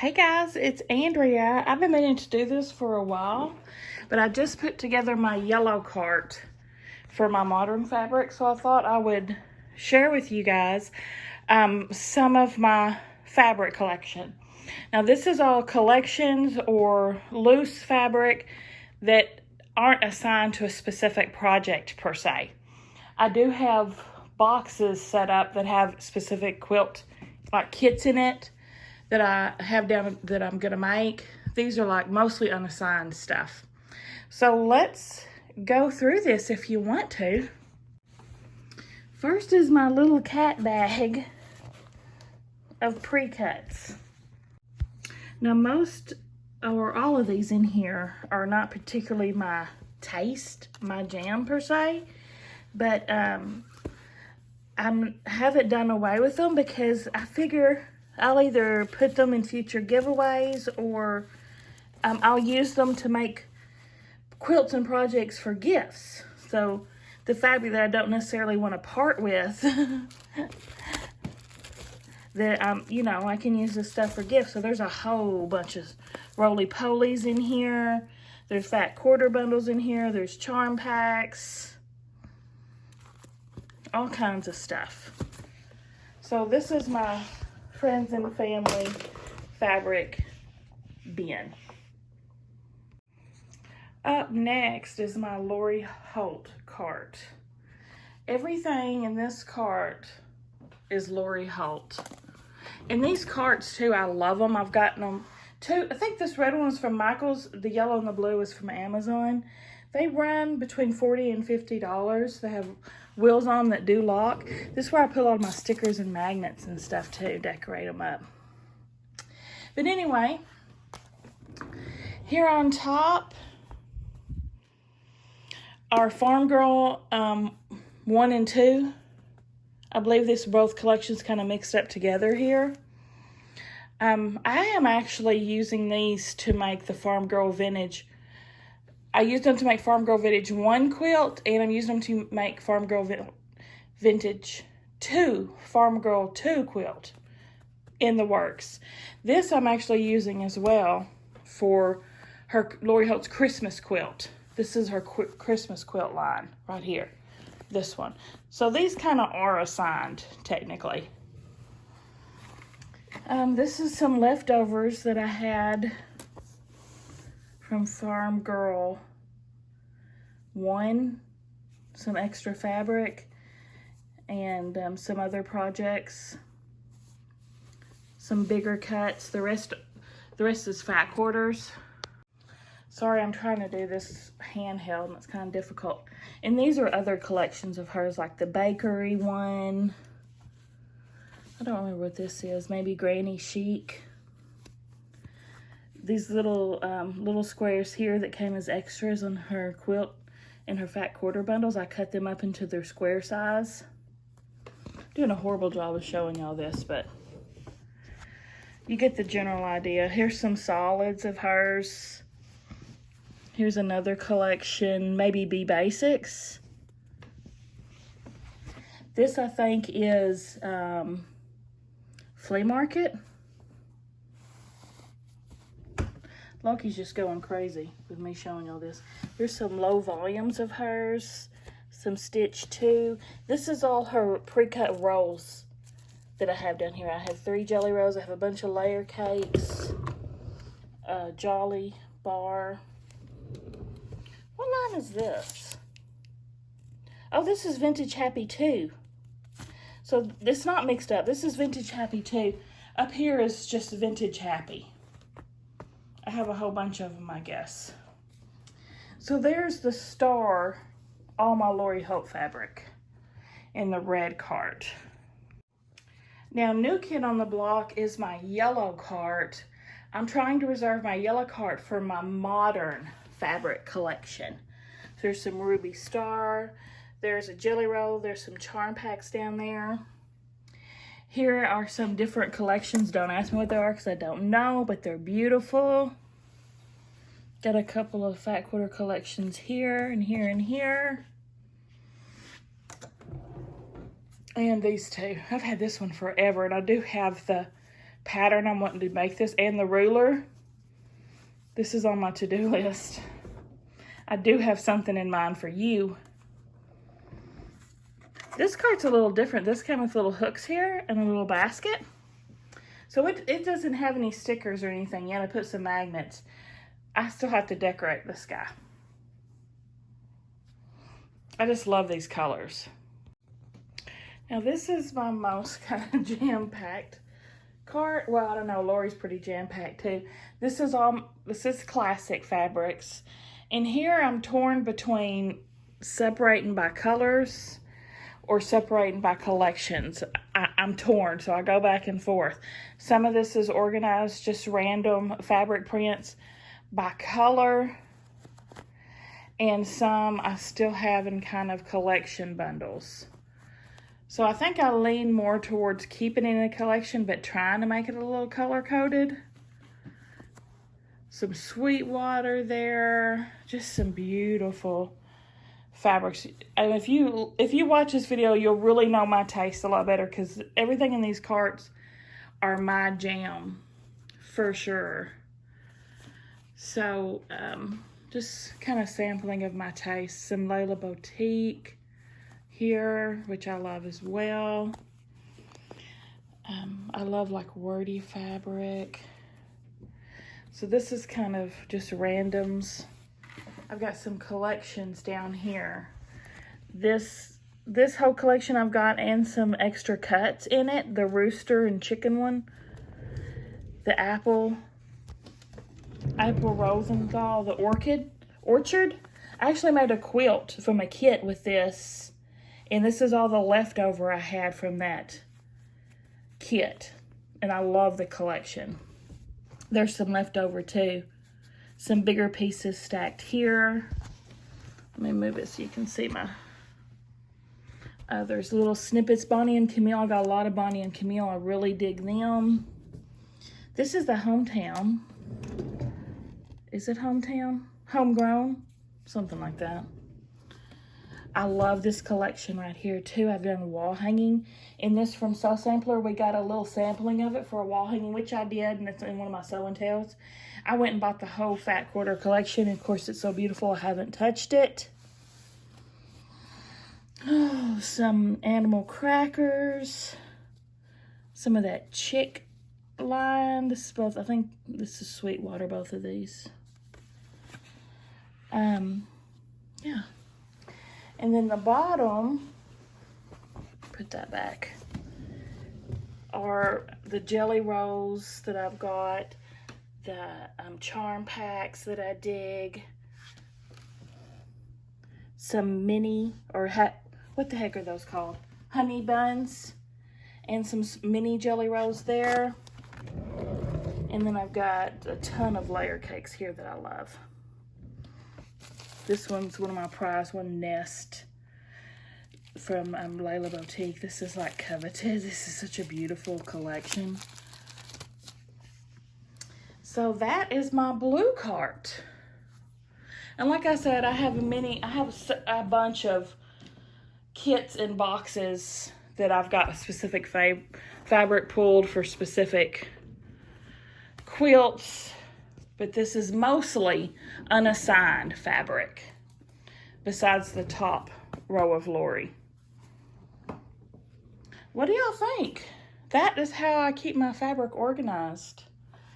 Hey guys, it's Andrea. I've been meaning to do this for a while, but I just put together my yellow cart for my modern fabric, so I thought I would share with you guys some of my fabric collection. Now this is all collections or loose fabric that aren't assigned to a specific project per se. I do have boxes set up that have specific quilt like kits in it that I have down that I'm gonna make. These are like mostly unassigned stuff. So let's go through this if you want to. First is my little cat bag of pre-cuts. Now most or all of these in here are not particularly my taste, my jam per se, but I haven't done away with them because I figure I'll either put them in future giveaways or I'll use them to make quilts and projects for gifts. So the fabric that I don't necessarily want to part with, that I can use this stuff for gifts. So there's a whole bunch of roly-polies in here. There's fat quarter bundles in here. There's charm packs. All kinds of stuff. So this is my friends and family fabric bin. Up next is my Lori Holt cart. Everything in this cart is Lori Holt. And these carts too, I love them. I've gotten them too. I think this red one is from Michael's. The yellow and the blue is from Amazon. They run between $40 and $50. They have wheels on that do lock. This is where I put all my stickers and magnets and stuff too, decorate them up. But anyway, here on top are Farm Girl 1 and 2. I believe these both collections kind of mixed up together here. I am actually using these to make the Farm Girl Vintage. I used them to make Farm Girl Vintage 1 quilt, and I'm using them to make Farm Girl Vintage 2, Farm Girl 2 quilt in the works. This I'm actually using as well for her Lori Holt's Christmas quilt. This is her Christmas quilt line right here, this one. So these kind of are assigned technically. This is some leftovers that I had from Farm Girl 1, some extra fabric, and some other projects, some bigger cuts. The rest is fat quarters. Sorry, I'm trying to do this handheld and it's kind of difficult. And these are other collections of hers, like the bakery one. I don't remember what this is. Maybe Granny Chic. These little squares here that came as extras on her quilt and her fat quarter bundles, I cut them up into their square size. Doing a horrible job of showing y'all this, but you get the general idea. Here's some solids of hers. Here's another collection, maybe B Basics. This I think is Flea Market. Loki's just going crazy with me showing all this. Here's some low volumes of hers. Some Stitch 2. This is all her pre-cut rolls that I have down here. I have 3 jelly rolls. I have a bunch of layer cakes. Jolly bar. What line is this? Oh, this is Vintage Happy 2. So it's not mixed up. This is Vintage Happy 2. Up here is just Vintage Happy. I have a whole bunch of them, I guess. So there's the star, all my Lori Holt fabric in the red cart. Now, new kid on the block is my yellow cart. I'm trying to reserve my yellow cart for my modern fabric collection. So there's some Ruby Star. There's a jelly roll. There's some charm packs down there. Here are some different collections. Don't ask me what they are because I don't know, but they're beautiful. Got a couple of fat quarter collections here and here and here. And these two. I've had this one forever, and I do have the pattern I'm wanting to make this, and the ruler. This is on my to-do list. I do have something in mind for you. This cart's a little different. This came with little hooks here and a little basket. So it doesn't have any stickers or anything yet. I put some magnets. I still have to decorate this guy. I just love these colors. Now this is my most kind of jam-packed cart. Well, I don't know, Lori's pretty jam-packed too. This is classic fabrics. And here I'm torn between separating by colors or separating by collections. I'm torn, so I go back and forth. Some of this is organized, just random fabric prints by color, and some I still have in kind of collection bundles. So I think I lean more towards keeping it in a collection, but trying to make it a little color-coded. Some Sweetwater there, just some beautiful fabrics. And if you watch this video, you'll really know my taste a lot better, because everything in these carts are my jam for sure. So just kind of sampling of my taste. Some Layla Boutique here, which I love as well. I love like wordy fabric. So this is kind of just randoms. I've got some collections down here. This whole collection I've got, and some extra cuts in it. The rooster and chicken one. The apple Rosenthal, the orchard. I actually made a quilt from a kit with this. And this is all the leftover I had from that kit. And I love the collection. There's some leftover too. Some bigger pieces stacked here. Let me move it so you can see my... there's little snippets. Bonnie and Camille. I got a lot of Bonnie and Camille. I really dig them. This is the Hometown. Is it Hometown? Homegrown? Something like that. I love this collection right here too. I've done wall hanging. In this from Sew Sampler, we got a little sampling of it for a wall hanging, which I did, and it's in one of my Sew and Tells. I went and bought the whole Fat Quarter collection. Of course, it's so beautiful, I haven't touched it. Oh, some animal crackers. Some of that chick line. This is both, I think this is Sweetwater, both of these. Yeah. And then the bottom, put that back, are the jelly rolls that I've got, the charm packs that I dig, some mini, or what the heck are those called? Honey buns, and some mini jelly rolls there. And then I've got a ton of layer cakes here that I love. This one's one of my prized, one Nest from Layla Boutique. This is like coveted. This is such a beautiful collection. So that is my blue cart. And like I said, I have a bunch of kits and boxes that I've got specific fabric pulled for specific quilts. But this is mostly unassigned fabric, besides the top row of Lori. What do y'all think? That is how I keep my fabric organized.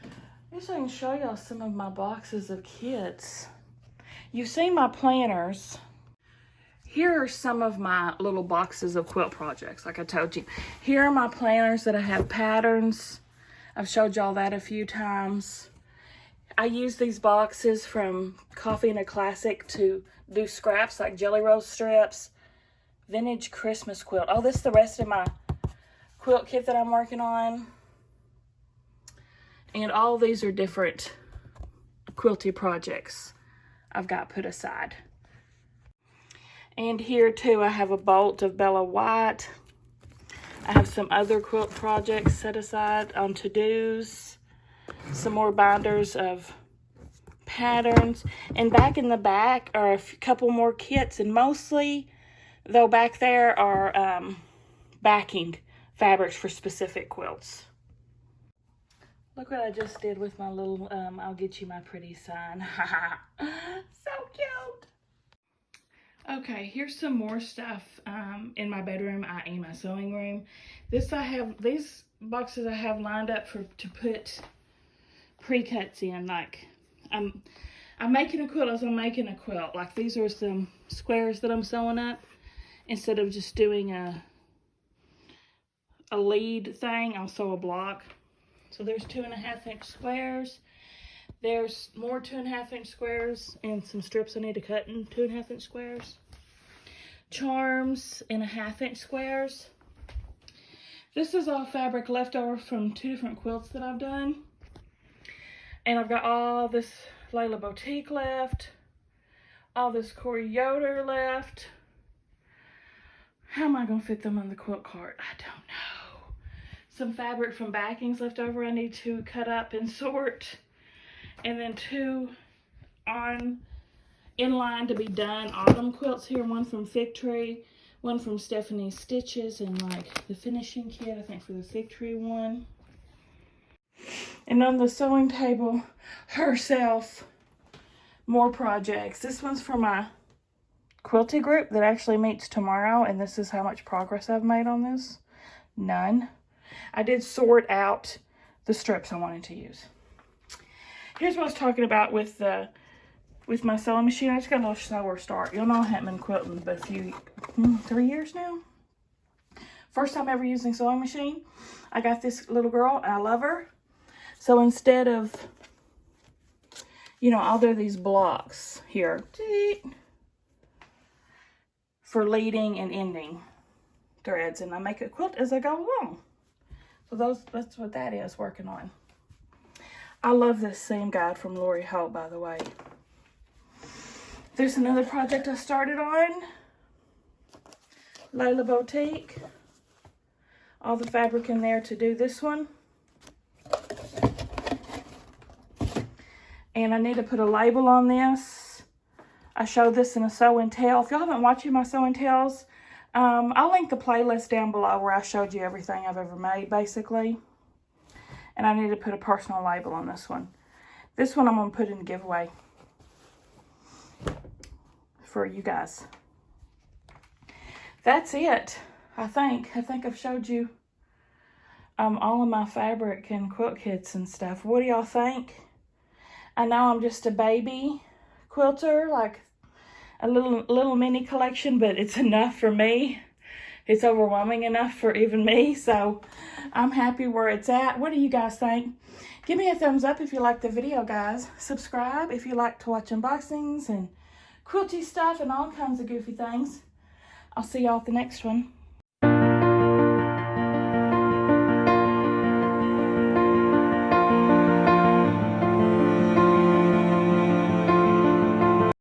I guess I can show y'all some of my boxes of kits. You've seen my planners. Here are some of my little boxes of quilt projects, like I told you. Here are my planners that I have patterns. I've showed y'all that a few times. I use these boxes from Coffee and a Classic to do scraps like jelly roll strips, vintage Christmas quilt. Oh, this is the rest of my quilt kit that I'm working on. And all these are different quilty projects I've got put aside. And here too, I have a bolt of Bella White. I have some other quilt projects set aside on to-dos. Some more binders of patterns, and back in the back are a couple more kits, and mostly though back there are backing fabrics for specific quilts. Look what I just did with my little, I'll get you my pretty sign. So cute. Okay, here's some more stuff in my bedroom, i.e. my sewing room. These boxes I have lined up to put pre-cuts in. Like, I'm making a quilt as I'm making a quilt. Like, these are some squares that I'm sewing up. Instead of just doing a lead thing, I'll sew a block. So there's 2.5-inch squares. There's more 2.5-inch squares and some strips I need to cut in 2.5-inch squares. Charms in 1/2-inch squares. This is all fabric left over from 2 different quilts that I've done. And I've got all this Layla Boutique left. All this Corey Yoder left. How am I going to fit them on the quilt cart? I don't know. Some fabric from backings left over I need to cut up and sort. And then 2 in line to be done autumn quilts here. One from Fig Tree, one from Stephanie's Stitches, and like the finishing kit, I think, for the Fig Tree one. And on the sewing table herself, more projects. This one's for my quilty group that actually meets tomorrow, and this is how much progress I've made on this. None. I did sort out the strips I wanted to use. Here's what I was talking about with my sewing machine. I just got a little slower start. You'll know I haven't been quilting but 3 years now. First time ever using sewing machine. I got this little girl and I love her. So instead of, I'll do these blocks here for leading and ending threads, and I make a quilt as I go along. So that's what that is working on. I love this seam guide from Lori Holt, by the way. There's another project I started on. Layla Boutique. All the fabric in there to do this one. And I need to put a label on this. I showed this in a sew and tell. If y'all haven't watched my sew and tells, I'll link the playlist down below where I showed you everything I've ever made, basically. And I need to put a personal label on this one. This one I'm going to put in a giveaway for you guys. That's it, I think. I think I've showed you all of my fabric and quilt kits and stuff. What do y'all think? I know I'm just a baby quilter, like a little mini collection, but it's enough for me. It's overwhelming enough for even me, so I'm happy where it's at. What do you guys think? Give me a thumbs up if you like the video, guys. Subscribe if you like to watch unboxings and quilty stuff and all kinds of goofy things. I'll see y'all at the next one.